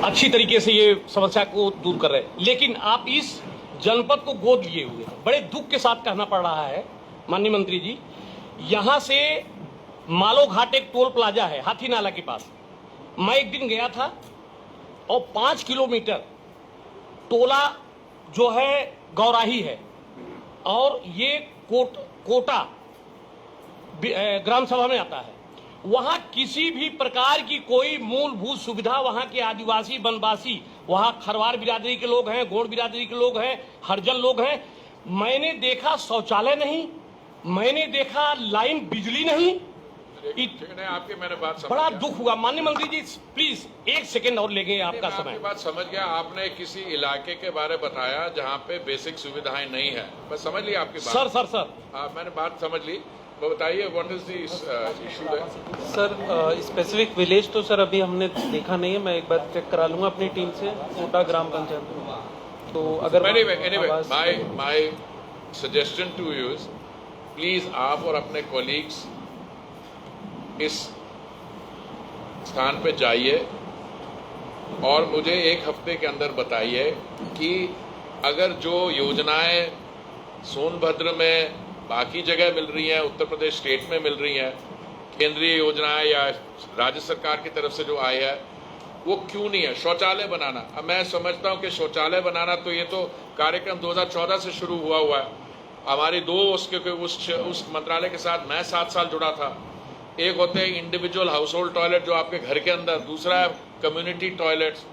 अच्छी तरीके से ये समस्या को दूर कर रहे हैं, लेकिन आप इस जनपद को गोद लिए हुए हैं। बड़े दुख के साथ कहना पड़ रहा है माननीय मंत्री जी, यहाँ से मालो घाट एक टोल प्लाजा है हाथी नाला के पास। मैं एक दिन गया था और 5 किलोमीटर टोला जो है गौराही है और ये कोटा ग्राम सभा में आता है। वहां किसी भी प्रकार की कोई मूलभूत सुविधा, वहां के आदिवासी वनवासी, वहां खरवार बिरादरी के लोग हैं, गोंड बिरादरी के लोग हैं, हरिजन लोग हैं। मैंने देखा शौचालय नहीं, मैंने देखा लाइन बिजली नहीं। आपकी मैंने बात समझ बड़ा गया। दुख हुआ। माननीय मंत्री जी प्लीज 1 सेकेंड और लेंगे आपका समय। आपकी बात समझ गया। आपने किसी इलाके के बारे बताया जहाँ पे बेसिक सुविधाएं नहीं है, मैं समझ लिया आपकी बात। सर मैंने बात समझ ली। वो बताइए व्हाट इज द इशू है। सर स्पेसिफिक विलेज तो सर अभी हमने देखा नहीं है, मैं एक बार चेक करा लूंगा अपनी टीम से कोटा ग्राम पंचायत में। तो अगर anyway, my suggestion to you is please आप और अपने कॉलीग्स इस स्थान पे जाइए और मुझे 1 हफ्ते के अंदर बताइए कि अगर जो योजनाएं सोनभद्र में बाकी जगह मिल रही हैं, उत्तर प्रदेश स्टेट में मिल रही हैं, केंद्रीय योजनाएं या राज्य सरकार की तरफ से जो आई है, वो क्यों नहीं है। शौचालय बनाना, अब मैं समझता हूं कि शौचालय बनाना तो ये तो कार्यक्रम 2014 से शुरू हुआ है। हमारी उस मंत्रालय के साथ मैं 7 साल जुड़ा था। एक होते हैं इंडिविजुअल हाउस होल्ड टॉयलेट जो आपके घर के अंदर, दूसरा है कम्युनिटी टॉयलेट्स।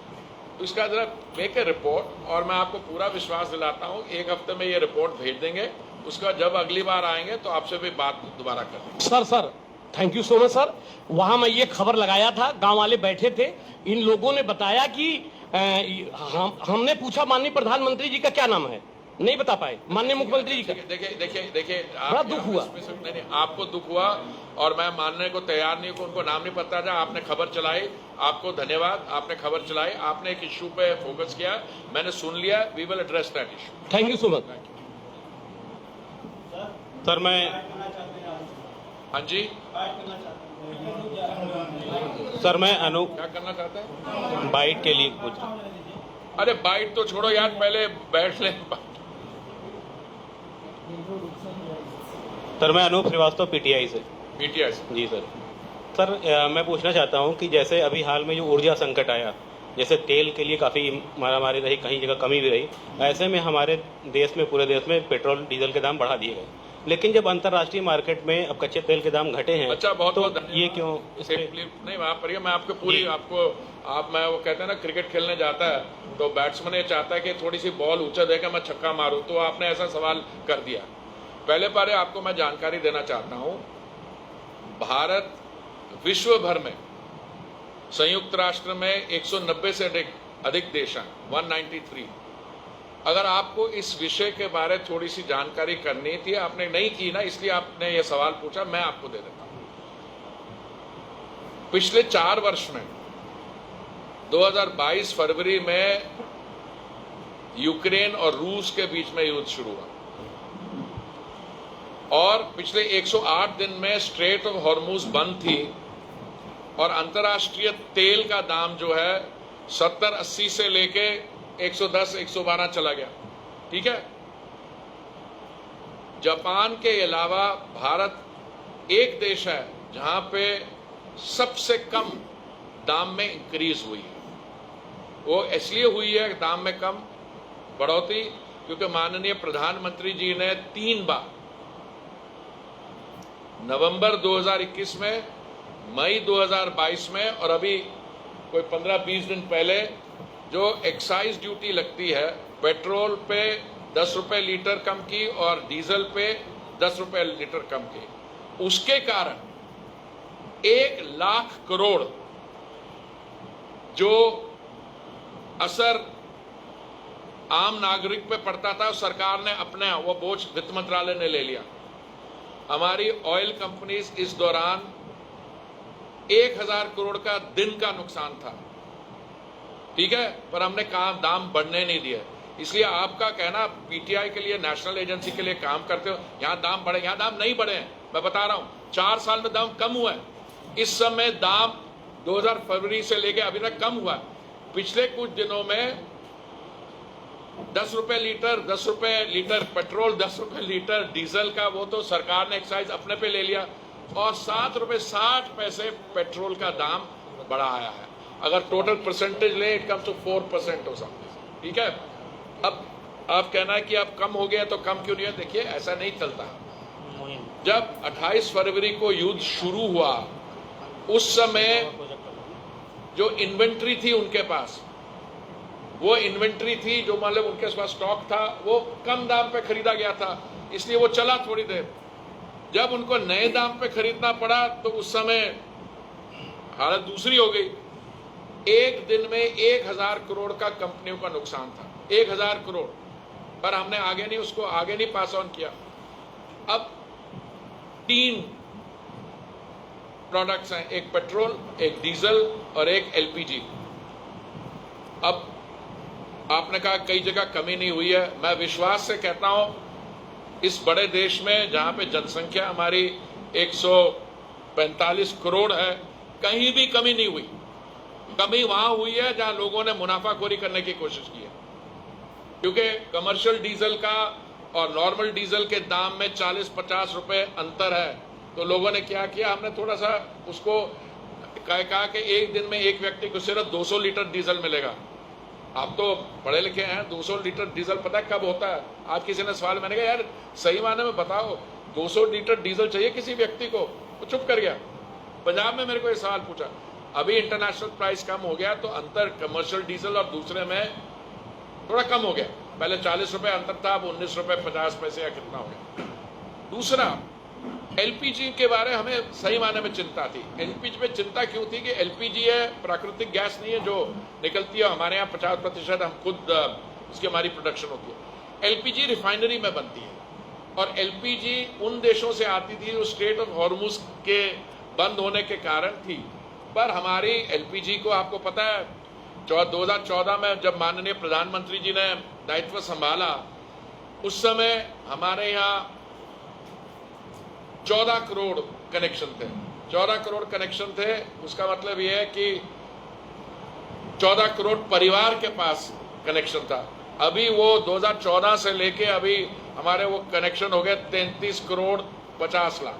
तो इसका जरा मेक ए रिपोर्ट और मैं आपको पूरा विश्वास दिलाता हूँ 1 हफ्ते में ये रिपोर्ट भेज देंगे। उसका जब अगली बार आएंगे तो आपसे भी बात दोबारा करेंगे। Sir thank you so much sir. वहां मैं ये खबर लगाया था, गांव वाले बैठे थे, इन लोगों ने बताया कि हमने पूछा माननीय प्रधानमंत्री जी का क्या नाम है, नहीं बता पाए। माननीय मुख्यमंत्री जी का देखिए बड़ा दुख हुआ। नहीं, आपको दुख हुआ और मैं मानने को तैयार नहीं हूं, उनको नाम नहीं पता था। आपने खबर चलाई, आपको धन्यवाद। आपने खबर चलाई, आपने एक इश्यू पे फोकस किया, मैंने सुन लिया। We will address that issue. Thank you so much sir. मैं हाँ जी, सर मैं क्या करना चाहते हैं? बाइट के लिए पूछ रहा हूं। अरे बाइट तो छोड़ो यार, पहले बैठ ले। सर मैं अनूप श्रीवास्तव पीटीआई से। पीटीआई जी सर मैं पूछना चाहता हूं कि जैसे अभी हाल में जो ऊर्जा संकट आया, जैसे तेल के लिए काफ़ी मारामारी रही, कहीं जगह कमी भी रही, ऐसे में हमारे देश में, पूरे देश में पेट्रोल डीजल के दाम बढ़ा दिए गए। लेकिन जब अंतर्राष्ट्रीय मार्केट में अब कच्चे तेल के दाम घटे हैं, अच्छा, बहुत तो बहुत ये क्यों नहीं वहां पर मैं आपको पूरी मैं वो कहते हैं ना, क्रिकेट खेलने जाता है तो बैट्समैन ये चाहता है कि थोड़ी सी बॉल ऊंचा देकर मैं छक्का मारूं, तो आपने ऐसा सवाल कर दिया। पहले बारे आपको मैं जानकारी देना चाहता हूं, भारत विश्व भर में, संयुक्त राष्ट्र में 190 से अधिक देश हैं, 193। अगर आपको इस विषय के बारे थोड़ी सी जानकारी करनी थी, आपने नहीं की ना, इसलिए आपने ये सवाल पूछा, मैं आपको दे देता हूं। पिछले 4 वर्ष में 2022 फरवरी में यूक्रेन और रूस के बीच में युद्ध शुरू हुआ और पिछले 108 दिन में स्ट्रेट ऑफ हॉर्मुज बंद थी और अंतर्राष्ट्रीय तेल का दाम जो है 70-80 से लेके 110-112 चला गया। ठीक है, जापान के अलावा भारत एक देश है जहां पे सबसे कम दाम में इंक्रीज हुई है। वो इसलिए हुई है दाम में कम बढ़ोतरी क्योंकि माननीय प्रधानमंत्री जी ने 3 बार, नवंबर 2021 में, मई 2022 में और अभी कोई 15-20 दिन पहले जो एक्साइज ड्यूटी लगती है, पेट्रोल पे 10 रुपए लीटर कम की और डीजल पे 10 रुपए लीटर कम की। उसके कारण 1 लाख करोड़ जो असर आम नागरिक पे पड़ता था, सरकार ने अपने वो बोझ वित्त मंत्रालय ने ले लिया। हमारी ऑयल कंपनीज इस दौरान 1000 करोड़ का दिन का नुकसान था। ठीक है, पर हमने दाम बढ़ने नहीं दिया। इसलिए आपका कहना, पीटीआई के लिए, नेशनल एजेंसी के लिए काम करते हो, यहां दाम बढ़े, यहां दाम नहीं बढ़े हैं। मैं बता रहा हूं 4 साल में दाम कम हुआ है। इस समय दाम 2000 फरवरी से लेके अभी तक कम हुआ है। पिछले कुछ दिनों में 10 रुपए लीटर पेट्रोल, 10 रुपए लीटर डीजल का वो तो सरकार ने एक्साइज अपने पे ले लिया, और 7 रुपए 60 पैसे पेट्रोल का दाम बढ़ाया है। अगर टोटल परसेंटेज ले, इट कम्स टू 4% हो सकता। ठीक है, अब आप कहना है कि अब कम हो गया तो कम क्यों नहीं है? देखिए, ऐसा नहीं चलता। जब 28 फरवरी को युद्ध शुरू हुआ, उस समय जो इन्वेंट्री थी उनके पास, वो इन्वेंट्री थी जो मतलब उनके पास स्टॉक था, वो कम दाम पे खरीदा गया था, इसलिए वो चला थोड़ी देर। जब उनको नए दाम पे खरीदना पड़ा तो उस समय हालत दूसरी हो गई। एक दिन में 1000 करोड़ का कंपनियों का नुकसान था, 1000 करोड़, पर हमने उसको आगे नहीं पास ऑन किया। अब 3 प्रोडक्ट्स हैं, एक पेट्रोल, एक डीजल और एक एलपीजी। अब आपने कहा कई जगह कमी नहीं हुई है, मैं विश्वास से कहता हूं इस बड़े देश में जहां पे जनसंख्या हमारी 145 करोड़ है, कहीं भी कमी नहीं हुई। कमी वहां हुई है जहां लोगों ने मुनाफाखोरी करने की कोशिश की है, क्योंकि कमर्शियल डीजल का और नॉर्मल डीजल के दाम में 40-50 रुपए अंतर है। तो लोगों ने क्या किया, हमने थोड़ा सा उसको कहा कि एक दिन में एक व्यक्ति को सिर्फ 200 लीटर डीजल मिलेगा। आप तो पढ़े लिखे हैं, 200 लीटर डीजल पता कब होता है? आज किसी ने सवाल, मैंने कहा यार सही माने में बताओ, 200 लीटर डीजल चाहिए किसी व्यक्ति को? वो चुप कर गया। पंजाब में मेरे को ये सवाल पूछा, अभी इंटरनेशनल प्राइस कम हो गया तो अंतर कमर्शियल डीजल और दूसरे में थोड़ा कम हो गया। पहले 40 रुपए अंतर था, अब 19 रुपए 50 पैसे या कितना हो गया। दूसरा, एलपीजी के बारे हमें सही माने में चिंता थी। एलपीजी पे चिंता क्यों थी कि एलपीजी है, प्राकृतिक गैस नहीं है जो निकलती है। हमारे यहाँ 50% हम खुद उसकी हमारी प्रोडक्शन होती है। एलपीजी रिफाइनरी में बनती है, और एलपीजी उन देशों से आती थी जो स्ट्रेट ऑफ हॉर्मुज के बंद होने के कारण थी। पर हमारी एलपीजी को आपको पता है 2014 में जब माननीय प्रधानमंत्री जी ने दायित्व संभाला, उस समय हमारे यहाँ 14 करोड़ कनेक्शन थे। 14 करोड़ कनेक्शन थे, उसका मतलब यह है कि 14 करोड़ परिवार के पास कनेक्शन था। अभी वो 2014 से लेके अभी हमारे वो कनेक्शन हो गए 33 करोड़ 50 लाख।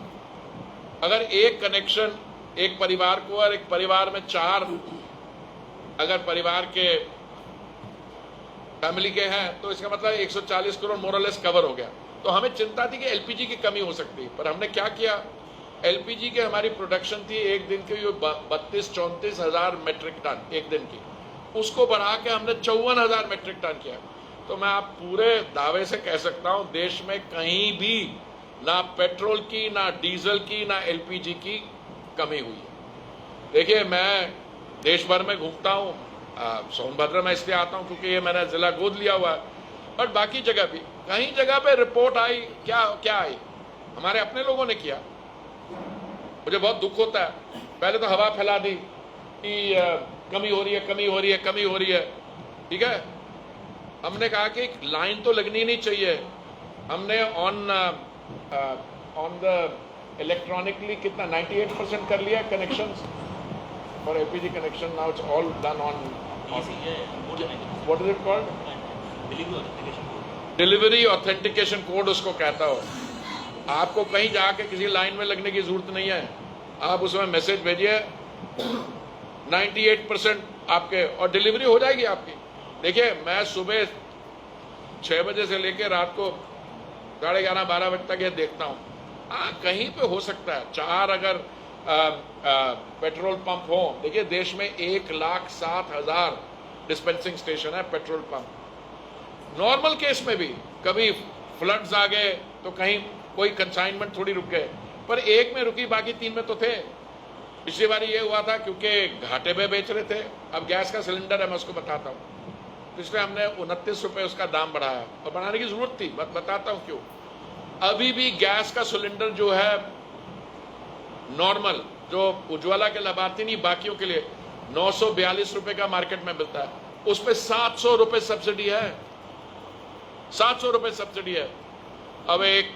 अगर एक कनेक्शन एक परिवार को, और एक परिवार में 4 अगर परिवार के फैमिली के हैं, तो इसका मतलब 140 करोड़ मोरलेस कवर हो गया। तो हमें चिंता थी कि एलपीजी की कमी हो सकती है, पर हमने क्या किया, एलपीजी के हमारी प्रोडक्शन थी एक दिन की 32-34 हजार मेट्रिक टन एक दिन की, उसको बढ़ा के हमने 54,000 मेट्रिक टन किया। तो मैं आप पूरे दावे से कह सकता हूं देश में कहीं भी ना पेट्रोल की, ना डीजल की, ना एलपीजी की कमी हुई है। देखिए, मैं देश भर में घूमता हूँ, सोनभद्र में इसलिए आता हूँ क्योंकि ये मैंने जिला गोद लिया हुआ है, और बाकी जगह भी कहीं जगह पे रिपोर्ट आई, क्या आई, हमारे अपने लोगों ने किया। मुझे बहुत दुख होता है, पहले तो हवा फैला दी कि कमी हो रही है। ठीक है, हमने कहा कि लाइन तो लगनी नहीं चाहिए। हमने ऑन द इलेक्ट्रॉनिकली कितना 98% कर लिया connection for LPG connection. Now it's all done on what is it called, delivery authentication code उसको कहता हो। आपको कहीं जाके किसी लाइन में लगने की जरूरत नहीं है, आप उसमें मैसेज भेजिए 98% आपके, और डिलीवरी हो जाएगी आपकी। देखिए, मैं सुबह 6 बजे से लेकर रात को 11:30-12 बजे तक ये देखता हूँ। कहीं पे हो सकता है 4 अगर पेट्रोल पंप हो। देखिए, देश में 1,07,000 डिस्पेंसिंग स्टेशन है, पेट्रोल पंप। नॉर्मल केस में भी कभी फ्लड्स आ गए तो कहीं कोई कंसाइनमेंट थोड़ी रुक गए, पर एक में रुकी, बाकी 3 में तो थे। पिछली बार ये हुआ था क्योंकि घाटे में बेच रहे थे। अब गैस का सिलेंडर है, मैं उसको बताता हूँ, इसलिए हमने 29 रुपए उसका दाम बढ़ाया, और बढ़ाने की जरूरत थी, बताता हूँ क्यों। अभी भी गैस का सिलेंडर जो है नॉर्मल, जो उज्ज्वला के लाभार्थी नहीं बाकियों के लिए 942 रुपए का मार्केट में मिलता है, उस पर 700 रुपए सब्सिडी है, 700 रुपए सब्सिडी है। अब एक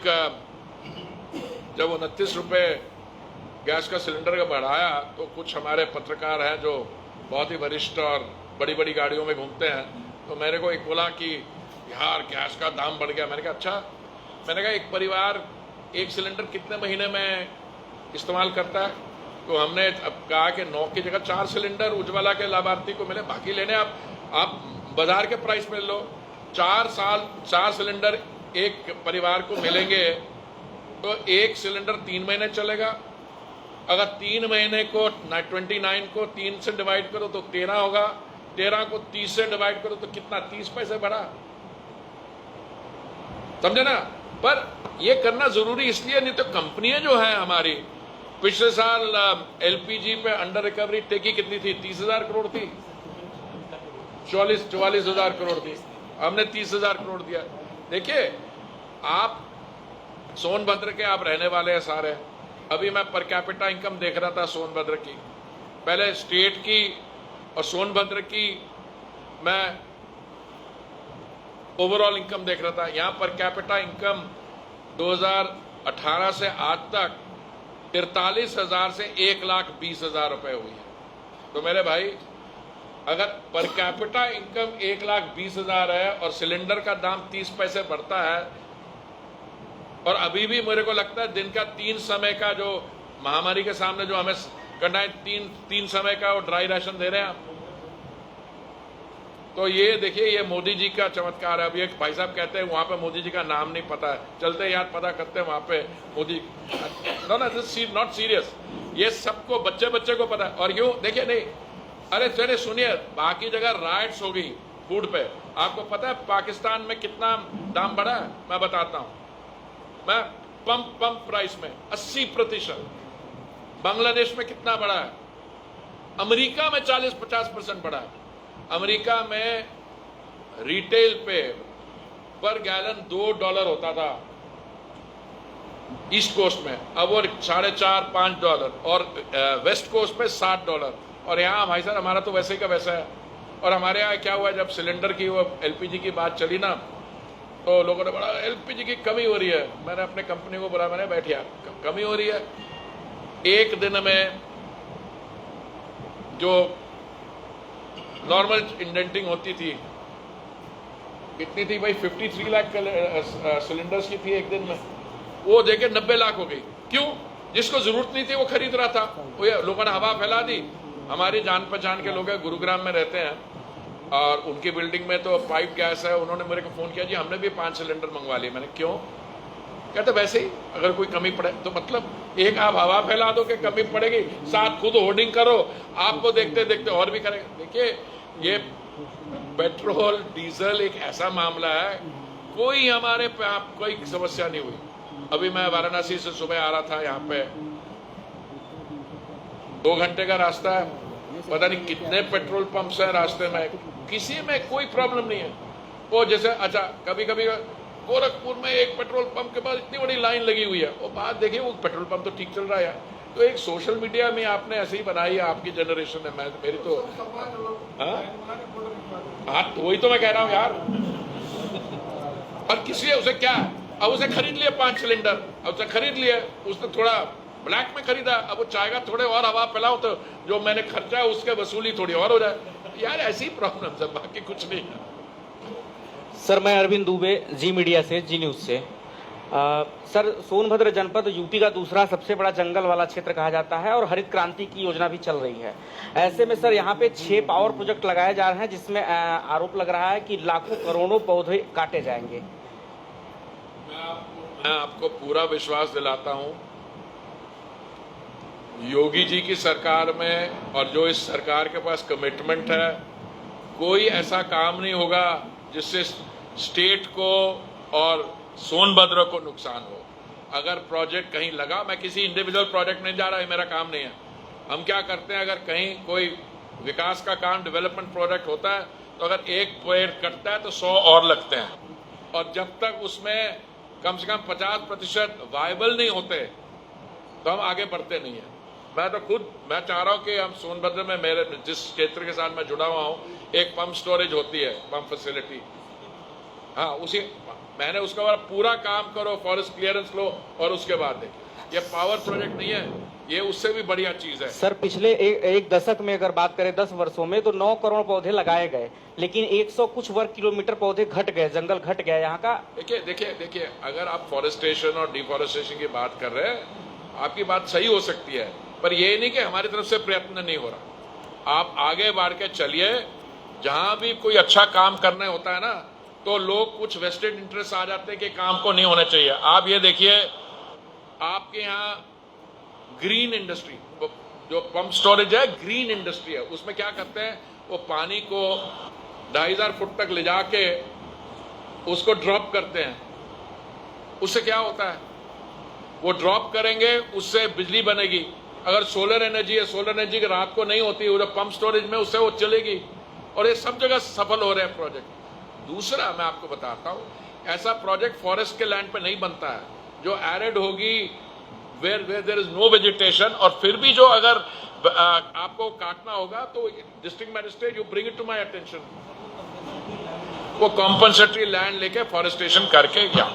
जब 29 रुपए गैस का सिलेंडर का बढ़ाया, तो कुछ हमारे पत्रकार हैं जो बहुत ही वरिष्ठ और बड़ी बड़ी गाड़ियों में घूमते हैं, तो मेरे को एक बोला कि यार गैस का दाम बढ़ गया। मैंने कहा अच्छा। मैंने कहा एक परिवार एक सिलेंडर कितने महीने में इस्तेमाल करता है? तो हमने अब कहा कि 9 की जगह 4 सिलेंडर उज्ज्वला के लाभार्थी को मिले, बाकी लेने आप बाजार के प्राइस में लो। 4 सिलेंडर एक परिवार को मिलेंगे तो एक सिलेंडर 3 महीने चलेगा। अगर 3 महीने को 29 को 3 से डिवाइड करो तो 13 होगा, 13 को 30 से डिवाइड करो तो कितना, 30 पैसे बढ़ा, समझे ना? पर ये करना जरूरी इसलिए, नहीं तो कंपनियां जो है हमारी, पिछले साल एलपीजी पे अंडर रिकवरी टेकी कितनी थी? 30,000 करोड़ थी, 44,000 करोड़ थी, हमने 30,000 करोड़ दिया। देखिए आप सोनभद्र के आप रहने वाले हैं सारे। अभी मैं पर कैपिटा इनकम देख रहा था सोनभद्र की, पहले स्टेट की और सोनभद्र की मैं ओवरऑल इनकम देख रहा था। यहां पर कैपिटा इनकम 2018 से आज तक 43,000 से 1,20,000 रुपए हुई है। तो मेरे भाई अगर पर कैपिटा इनकम 1,20,000 है और सिलेंडर का दाम 30 पैसे बढ़ता है, और अभी भी मेरे को लगता है दिन का 3 समय का जो महामारी के सामने जो हमें करना है, 3 समय का वो ड्राई राशन दे रहे हैं आप। तो ये देखिए ये मोदी जी का चमत्कार है। अभी एक भाई साहब कहते हैं वहां पे मोदी जी का नाम नहीं पता है, चलते यार पता करते हैं वहां पे मोदी। नॉट सीरियस, ये सबको बच्चे बच्चे को पता है। और यूं देखिए नहीं, अरे चले सुनिए, बाकी जगह राइट्स हो गई फूड पे, आपको पता है पाकिस्तान में कितना दाम बढ़ा है? मैं बताता हूं, मैं पंप प्राइस में 80%, बांग्लादेश में कितना बढ़ा है, अमेरिका में 40-50% बढ़ा है। अमेरिका में रिटेल पे पर गैलन $2 होता था ईस्ट कोस्ट में, अब वो $4.5-5, और वेस्ट कोस्ट में $60। और यहाँ भाई साहब हमारा तो वैसे ही का वैसा है। और हमारे यहाँ क्या हुआ, जब सिलेंडर की वो एलपीजी की बात चली ना, तो लोगों ने बोला एलपीजी की कमी हो रही है। मैंने अपने कंपनी को बोला, मैंने बैठिया कमी हो रही है, एक दिन में जो नॉर्मल इंडेंटिंग होती थी कितनी थी भाई, 53 लाख सिलेंडर्स की थी एक दिन में, वो देखे 90 लाख हो गई। क्यों? जिसको जरूरत नहीं थी वो खरीद रहा था, वो लोगों ने हवा फैला दी। हमारी जान पहचान के लोग हैं, गुरुग्राम में रहते हैं, और उनकी बिल्डिंग में तो पाइप गैस है। उन्होंने मेरे को फोन किया, जी हमने भी 5 सिलेंडर मंगवा लिए। मैंने क्यों? कहते वैसे ही अगर कोई कमी पड़े। तो मतलब एक आप हवा फैला दो कि कमी पड़ेगी, साथ खुद होर्डिंग करो, आपको देखते देखते और भी करेंगे। देखिए ये पेट्रोल डीजल एक ऐसा मामला है, कोई हमारे पे आप कोई समस्या नहीं हुई। अभी मैं वाराणसी से सुबह आ रहा था, यहाँ पे 2 घंटे का रास्ता है, पता नहीं कितने पेट्रोल पंप्स है रास्ते में, किसी में कोई प्रॉब्लम नहीं है। वो जैसे अच्छा कभी कभी गोरखपुर में एक पेट्रोल पंप के बाद इतनी बड़ी लाइन लगी हुई है, वो बात देखिए वो पेट्रोल पंप तो ठीक चल रहा है। तो एक सोशल मीडिया में आपने ऐसे ही बनाई है, आपकी जनरेशन है, मेरी तो हाँ तो वही तो मैं कह रहा हूँ यार। और किसी उसे क्या, अब उसे खरीद लिया 5 सिलेंडर, अब उसे खरीद लिया, उसने थोड़ा ब्लैक में खरीदा, अब वो चाहेगा थोड़े और हवा फैलाओ तो जो मैंने खर्चा है उसके वसूली थोड़ी और हो जाए। यार ऐसी प्रॉब्लम है, बाकी कुछ नहीं है। सर मैं अरविंद दुबे, जी मीडिया से, जी न्यूज से। सर सोनभद्र जनपद यूपी का दूसरा सबसे बड़ा जंगल वाला क्षेत्र कहा जाता है और हरित क्रांति की योजना भी चल रही है। ऐसे में सर यहाँ पे 6 पावर प्रोजेक्ट लगाए जा रहे हैं, जिसमें आरोप लग रहा है कि लाखों करोड़ों पौधे काटे जाएंगे। मैं आपको पूरा विश्वास दिलाता हूँ, योगी जी की सरकार में और जो इस सरकार के पास कमिटमेंट है, कोई ऐसा काम नहीं होगा जिससे स्टेट को और सोनभद्र को नुकसान हो। अगर प्रोजेक्ट कहीं लगा, मैं किसी इंडिविजुअल प्रोजेक्ट नहीं जा रहा है, मेरा काम नहीं है। हम क्या करते हैं, अगर कहीं कोई विकास का काम डेवलपमेंट प्रोजेक्ट होता है तो अगर एक पेड़ कटता है तो 100 और लगते हैं, और जब तक उसमें कम से कम 50% वायबल नहीं होते तो हम आगे बढ़ते नहीं हैं। मैं तो खुद मैं चाह रहा हूँ कि हम सोनभद्र में, मेरे जिस क्षेत्र के साथ मैं जुड़ा हुआ हूँ, एक पंप स्टोरेज होती है, पंप फैसिलिटी, हाँ उसी मैंने उसका पूरा काम करो, फॉरेस्ट क्लियरेंस लो और उसके बाद देखिए। ये पावर प्रोजेक्ट नहीं है, ये उससे भी बढ़िया चीज है। सर पिछले एक दशक में अगर बात करें 10 वर्षों में तो 9 करोड़ पौधे लगाए गए, लेकिन 100 कुछ वर्ग किलोमीटर पौधे घट गए, जंगल घट गया यहाँ का। देखिए अगर आप फॉरेस्टेशन और डिफॉरेस्टेशन की बात कर रहे हैं, आपकी बात सही हो सकती है, पर ये नहीं कि हमारी तरफ से प्रयत्न नहीं हो रहा। आप आगे बढ़ के चलिए, जहां भी कोई अच्छा काम करना होता है ना, तो लोग कुछ वेस्टेड इंटरेस्ट आ जाते हैं कि काम को नहीं होना चाहिए। आप ये देखिए, आपके यहाँ ग्रीन इंडस्ट्री, जो पंप स्टोरेज है, ग्रीन इंडस्ट्री है, उसमें क्या करते हैं, वो पानी को 2500 फुट तक ले जाके उसको ड्रॉप करते हैं। उससे क्या होता है, वो ड्रॉप करेंगे, उससे बिजली बनेगी। अगर सोलर एनर्जी है, सोलर एनर्जी की रात को नहीं होती, उधर पंप स्टोरेज में उससे वो चलेगी, और ये सब जगह सफल हो रहे हैं प्रोजेक्ट। दूसरा मैं आपको बताता हूं, ऐसा प्रोजेक्ट फॉरेस्ट के लैंड पे नहीं बनता है, जो एरिड होगी, where there is no vegetation, और फिर भी जो अगर आपको काटना होगा तो district magistrate you bring it to my attention, वो कॉम्पनसेटरी लैंड लेके फॉरेस्टेशन करके गया।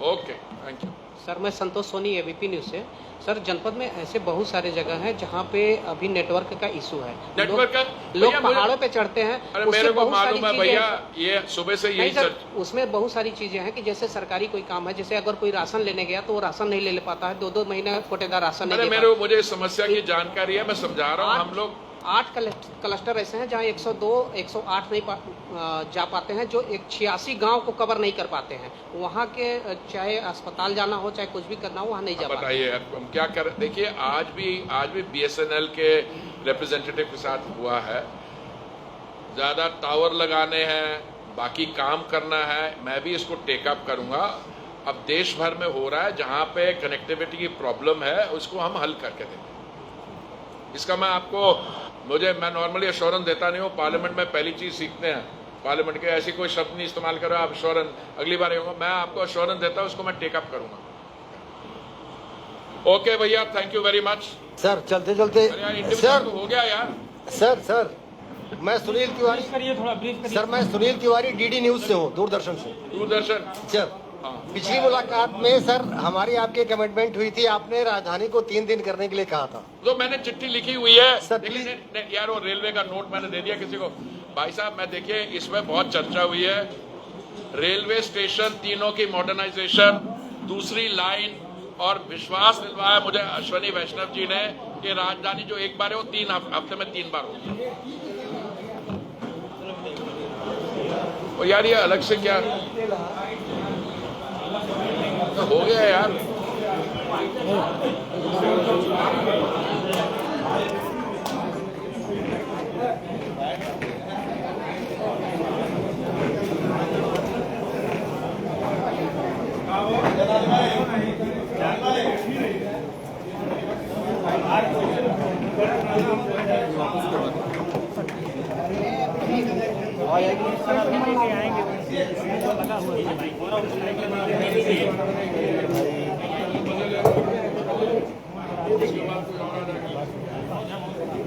Okay, thank you. सर मैं संतोष सोनी, एबीपी न्यूज से। सर जनपद में ऐसे बहुत सारे जगह हैं जहां पे अभी नेटवर्क का इशू है। नेटवर्क का लोग पहाड़ों पे चढ़ते हैं। अरे मेरे को मालूम है भैया, ये सुबह से यही सर, उसमें बहुत सारी चीजें हैं कि जैसे सरकारी कोई काम है, जैसे अगर कोई राशन लेने गया तो वो राशन नहीं ले पाता है, 2-2 महीने कोटेदार राशन नहीं ले पाता। मुझे इस समस्या की जानकारी है, मैं समझा रहा हूँ। हम लोग 8 क्लस्टर ऐसे हैं जहाँ 102, 108 नहीं जा पाते हैं, जो 86 गांव को कवर नहीं कर पाते हैं। वहाँ के चाहे अस्पताल जाना हो, चाहे कुछ भी करना हो, वहाँ नहीं जा पाते। बताइए हम क्या कर, देखिए आज भी BSNL के रिप्रेजेंटेटिव के साथ हुआ है। ज्यादा टावर लगाने हैं, बाकी काम करना है, मैं भी इसको टेकअप करूंगा। अब देश भर में हो रहा है, जहां पे कनेक्टिविटी की प्रॉब्लम है उसको हम हल करके देंगे। इसका मैं नॉर्मली एश्योरेंस देता नहीं हूँ। पार्लियामेंट में पहली चीज सीखते हैं, पार्लियामेंट के ऐसी कोई शब्द नहीं इस्तेमाल करो आप, एश्योरेंस अगली बार होगा। मैं आपको एश्योरेंस देता हूँ, उसको मैं टेकअप करूंगा। ओके भैया, thank you very much. Sir चलते चलते सर हो गया यार। सर मैं सुनील तिवारी, सर मैं सुनील तिवारी DD न्यूज से हूँ, दूरदर्शन से। दूरदर्शन सर पिछली मुलाकात में सर हमारी आपकी कमिटमेंट हुई थी, आपने राजधानी को 3 दिन करने के लिए कहा था। तो मैंने चिट्ठी लिखी हुई है सर, लेकिन यार वो रेलवे का नोट मैंने दे दिया किसी को। भाई साहब मैं देखिए, इसमें बहुत चर्चा हुई है, रेलवे स्टेशन तीनों की मॉडर्नाइजेशन, दूसरी लाइन, और विश्वास दिलवाया मुझे अश्वनी वैष्णव जी ने कि राजधानी जो एक बार है वो 3 हफ्ते में 3 बार होगी। और यार ये अलग से क्या हो गया यार।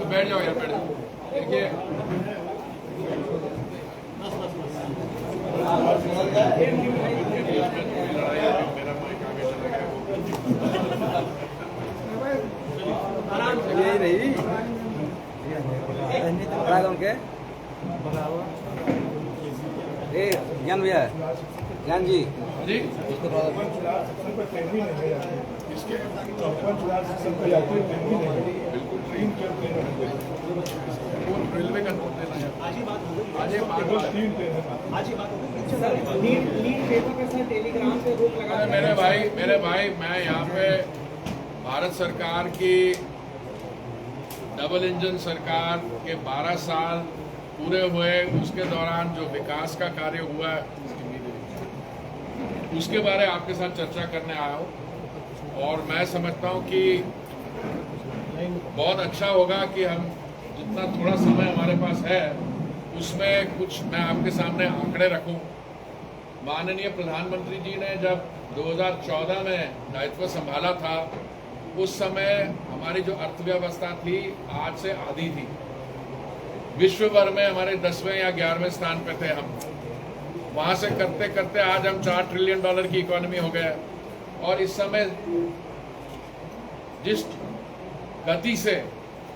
बैठ जाओ यार, बैठ जाओ। देखिए ज्ञान भैया, ज्ञान जी रेलवे का नोट देना है। आज ये बात मेरे भाई मैं यहाँ पे भारत सरकार की डबल इंजन सरकार के 12 साल पूरे हुए, उसके दौरान जो विकास का कार्य हुआ है उसके बारे में आपके साथ चर्चा करने आया हूँ। और मैं समझता हूँ कि बहुत अच्छा होगा कि हम जितना थोड़ा समय हमारे पास है उसमें कुछ मैं आपके सामने आंकड़े रखूं। माननीय प्रधानमंत्री जी ने जब 2014 में दायित्व संभाला था, उस समय हमारी जो अर्थव्यवस्था थी आज से आधी थी। विश्व भर में हमारे 10वें या 11वें स्थान पे थे हम। वहां से करते करते आज हम $4 ट्रिलियन की इकोनॉमी हो गए। और इस समय जिस गति से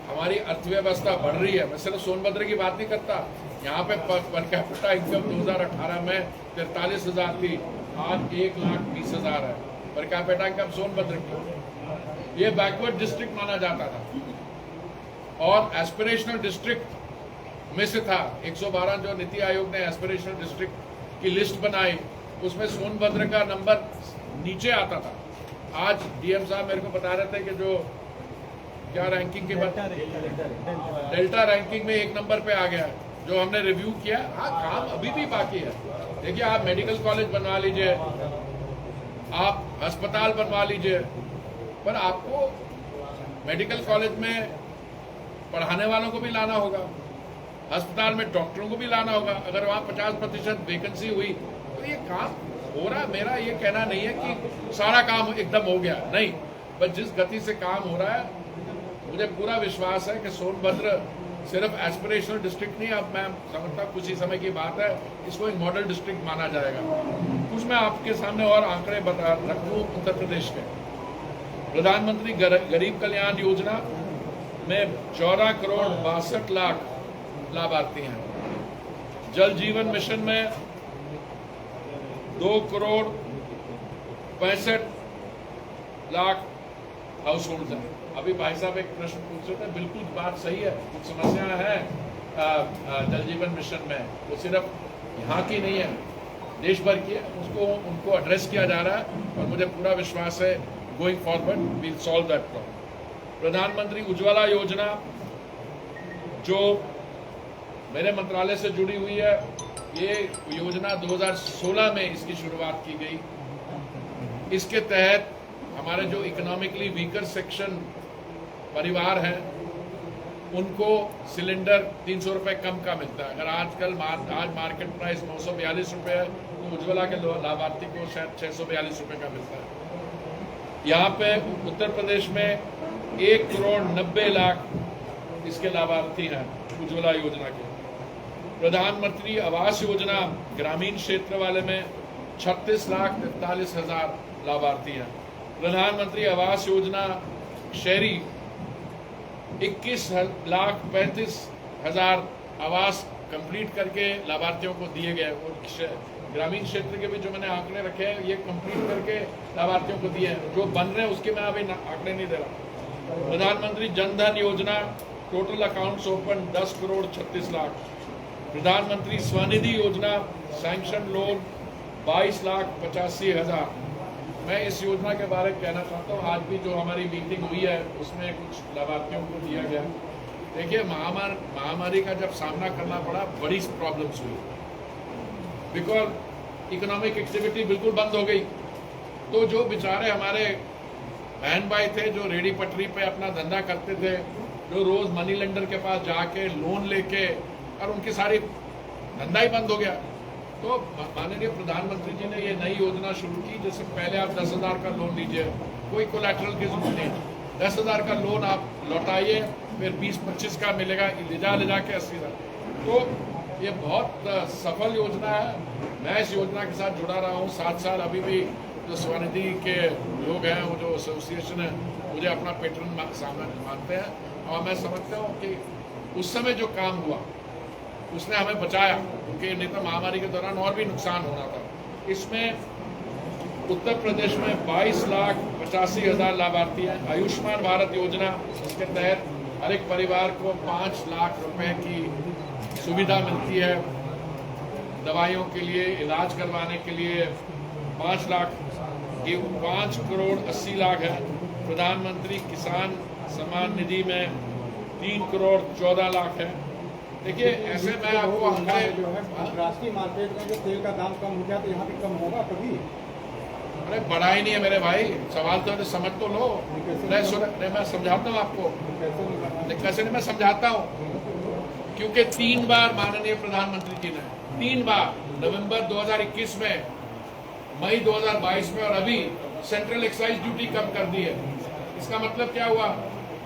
हमारी अर्थव्यवस्था बढ़ रही है। मैं सिर्फ सोनभद्र की बात नहीं करता, यहाँ पे पर कैपिटा इनकम 2018 में 43,000 थी, आज 1,20,000 है पर कैपिटा इनकम सोनभद्र की। ये बैकवर्ड डिस्ट्रिक्ट माना जाता था और एस्पिरेशनल डिस्ट्रिक्ट में से था। 112 जो नीति आयोग ने एस्पिरेशनल डिस्ट्रिक्ट की लिस्ट बनाई, उसमें सोनभद्र का नंबर नीचे आता था। आज डीएम साहब मेरे को बता रहे थे कि जो क्या रैंकिंग के बाद डेल्टा रैंकिंग में 1 नंबर पे आ गया है, जो हमने रिव्यू किया। हाँ, काम अभी भी बाकी है। देखिए, आप मेडिकल कॉलेज बनवा लीजिए, आप अस्पताल बनवा लीजिए, पर आपको मेडिकल कॉलेज में पढ़ाने वालों को भी लाना होगा, अस्पताल में डॉक्टरों को भी लाना होगा। अगर वहाँ 50% वैकेंसी हुई तो ये काम हो रहा। मेरा ये कहना नहीं है कि सारा काम एकदम हो गया, नहीं, पर जिस गति से काम हो रहा है, मुझे पूरा विश्वास है कि सोनभद्र सिर्फ एस्पिरेशनल डिस्ट्रिक्ट नहीं, अब मैं समझता कुछ ही समय की बात है, इसको एक मॉडल डिस्ट्रिक्ट माना जाएगा। कुछ मैं आपके सामने और आंकड़े बता रखूं उत्तर प्रदेश के। प्रधानमंत्री गरीब कल्याण योजना में 14 करोड़ 62 लाख लाभार्थी हैं। जल जीवन मिशन में 2 करोड़ 65 लाख हाउस होल्ड हैं। अभी भाई साहब एक प्रश्न पूछ रहे थे, बिल्कुल बात सही है, कुछ समस्या है जल जीवन मिशन में, वो सिर्फ यहाँ की नहीं है, देश भर की है, उनको एड्रेस किया जा रहा है और मुझे पूरा विश्वास है going forward will solve that problem. प्रधानमंत्री उज्ज्वला योजना जो मेरे मंत्रालय से जुड़ी हुई है, ये योजना 2016 में इसकी शुरुआत की गई। इसके तहत हमारे जो इकोनॉमिकली वीकर सेक्शन परिवार हैं, उनको सिलेंडर 300 रुपये कम का मिलता है। अगर आज मार्केट प्राइस 942 रुपये है, तो उज्ज्वला के लाभार्थी को शायद 642 रुपये का मिलता है। यहाँ पे उत्तर प्रदेश में 1 करोड़ 90 लाख इसके लाभार्थी हैं उज्ज्वला योजना के। प्रधानमंत्री आवास योजना ग्रामीण क्षेत्र वाले में 36,43,000 लाभार्थी हैं। प्रधानमंत्री आवास योजना शहरी 21,35,000 आवास कंप्लीट करके लाभार्थियों को दिए गए। और ग्रामीण क्षेत्र के भी जो मैंने आंकड़े रखे हैं, ये कंप्लीट करके लाभार्थियों को दिए हैं। जो बन रहे हैं उसके मैं अभी आंकड़े नहीं दे रहा। प्रधानमंत्री जन धन योजना total accounts open 10 crore 36 lakh. प्रधानमंत्री स्वनिधि योजना सैंक्शन लोन 22,85,000। मैं इस योजना के बारे में कहना चाहता हूँ, आज भी जो हमारी मीटिंग हुई है उसमें कुछ लाभार्थियों को दिया गया। देखिए, महामारी का जब सामना करना पड़ा, बड़ी प्रॉब्लम्स हुई, बिकॉज इकोनॉमिक एक्टिविटी बिल्कुल बंद हो गई। तो जो बेचारे हमारे बहन भाई थे, जो रेडी पटरी पे अपना धंधा करते थे, जो रोज मनी लेंडर के पास जाके लोन लेके, और उनकी सारी धंधा ही बंद हो गया। तो माननीय प्रधानमंत्री जी ने ये नई योजना शुरू की, जिससे पहले आप 10,000 का लोन लीजिए, कोई कोलैटरल की जरूरत नहीं, 10,000 का लोन आप लौटाइए, फिर 20-25 का मिलेगा, ले जा के 80,000। तो ये बहुत सफल योजना है। मैं इस योजना के साथ जुड़ा रहा हूँ 7 साल। अभी भी जो स्वनिधि के लोग हैं, वो जो एसोसिएशन है, मुझे अपना पैटर्न मानते हैं। और मैं समझता हूँ कि उस समय जो काम हुआ उसने हमें बचाया, क्योंकि नहीं तो महामारी के दौरान और भी नुकसान होना था। इसमें उत्तर प्रदेश में 22,85,000 लाभार्थी हैं। आयुष्मान भारत योजना, इसके तहत हर एक परिवार को 5 लाख रुपए की सुविधा मिलती है। दवाइयों के लिए, इलाज करवाने के लिए 5 लाख की 5 करोड़ 80 लाख है। प्रधानमंत्री किसान सम्मान निधि में 3 करोड़ 14 लाख है। देखिए, ऐसे मैं आपको अंतर्राष्ट्रीय मार्केट में जो तेल का दाम कम हो गया, तो यहाँ भी कम होगा कभी? अरे बढ़ा ही नहीं है मेरे भाई, सवाल तो समझ तो लो। नहीं, मैं समझाता हूँ आपको, कैसे नहीं, मैं समझाता हूँ। क्योंकि 3 बार माननीय प्रधानमंत्री जी ने 3 बार नवंबर 2021 में, मई 2022 में और अभी सेंट्रल एक्साइज ड्यूटी कम कर दी है। इसका मतलब क्या हुआ?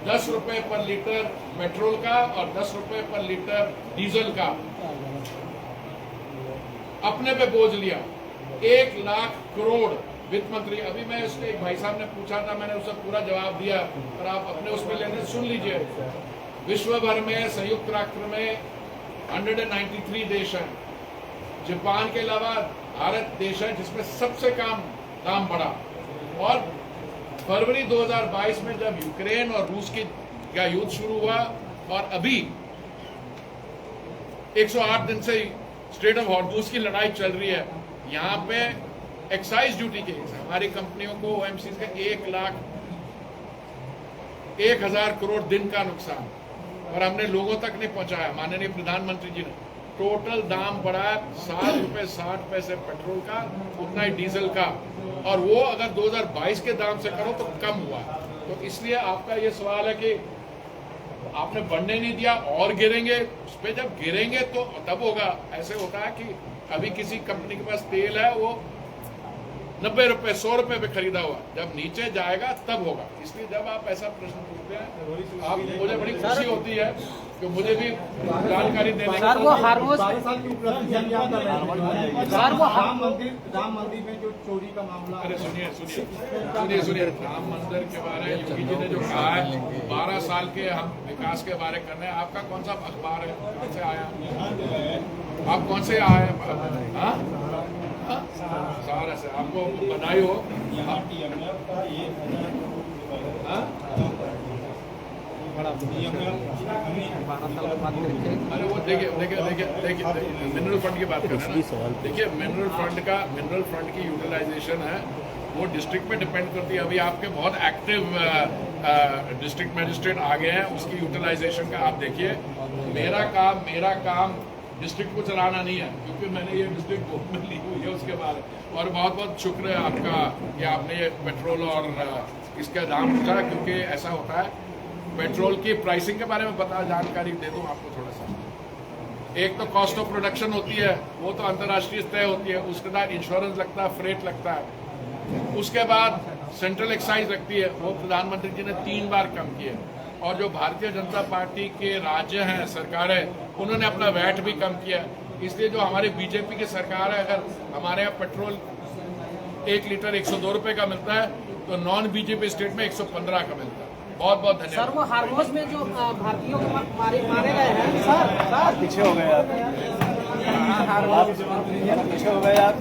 10 रुपए पर लीटर पेट्रोल का और 10 रुपए पर लीटर डीजल का अपने पे बोझ लिया। 1 लाख करोड़ वित्त मंत्री, अभी मैं उसके एक भाई साहब ने पूछा था, मैंने उससे पूरा जवाब दिया, और आप अपने उसमें लेने सुन लीजिए। विश्व भर में संयुक्त राष्ट्र में 193 देश हैं। जापान के अलावा भारत देश है जिसमें सबसे कम दाम बढ़ा। और फरवरी 2022 में जब यूक्रेन और रूस का युद्ध शुरू हुआ, और अभी 108 दिन से स्ट्रेट ऑफ हॉर्मुज़ की लड़ाई चल रही है, यहाँ पे एक्साइज ड्यूटी के हमारी कंपनियों को ओएमसी का 1,01,000 करोड़ दिन का नुकसान, और हमने लोगों तक नहीं पहुंचाया। माननीय प्रधानमंत्री जी ने टोटल दाम बढ़ाया 7 रुपए 60 पैसे पेट्रोल का, उतना ही डीजल का, और वो अगर 2022 के दाम से करो तो कम हुआ। तो इसलिए आपका ये सवाल है कि आपने बढ़ने नहीं दिया और गिरेंगे, उस पर जब गिरेंगे तो तब होगा। ऐसे होता है कि अभी किसी कंपनी के पास तेल है, वो 90 रुपए 100 रुपए पे खरीदा हुआ, जब नीचे जाएगा तब होगा। इसलिए जब आप ऐसा प्रश्न पूछते हैं, आप मुझे बड़ी खुशी होती है कि मुझे भी जानकारी देने सर वो हार्मोज राम मंदिर में जो चोरी का मामला। अरे सुनिए, राम मंदिर के बारे में योगी जी ने जो कहा है, 12 साल के हम विकास के बारे में कर रहे हैं। आपका कौन सा अखबार है, कौन से आया, आप कौन से आए हैं? सारा से आपको बधाई हो। अरे वो देखिए मिनरल फंड की बात कर रहे हैं ना। देखिए मिनरल फंड की यूटिलाइजेशन है, वो डिस्ट्रिक्ट पे डिपेंड करती है। अभी आपके बहुत एक्टिव डिस्ट्रिक्ट मजिस्ट्रेट आ गए हैं, उसकी यूटिलाइजेशन का आप देखिए। मेरा काम डिस्ट्रिक्ट को चलाना नहीं है, क्योंकि मैंने ये डिस्ट्रिक्ट बोर्ड में ली हुई है उसके बाद। और बहुत बहुत शुक्र है आपका कि आपने ये पेट्रोल और इसका दाम पूछा, क्योंकि ऐसा होता है। पेट्रोल की प्राइसिंग के बारे में जानकारी दे दूं आपको थोड़ा सा। एक तो कॉस्ट ऑफ प्रोडक्शन होती है, वो तो अंतर्राष्ट्रीय तय होती है, उसके बाद इंश्योरेंस लगता है, फ्रेट लगता है, उसके बाद सेंट्रल एक्साइज लगती है, वो प्रधानमंत्री जी ने 3 बार कम किए। और जो भारतीय जनता पार्टी के राज्य हैं, सरकारें, उन्होंने अपना वैट भी कम किया। इसलिए जो हमारी बीजेपी की सरकार है, अगर हमारे यहाँ पेट्रोल 1 लीटर 102 रुपए का मिलता है, तो नॉन बीजेपी स्टेट में 115 का मिलता है। बहुत बहुत धन्यवाद। सर वो हार्मोज में जो भारतीयों को मारे गए हैं, सर पीछे हो गए आप, पीछे हो गए आप।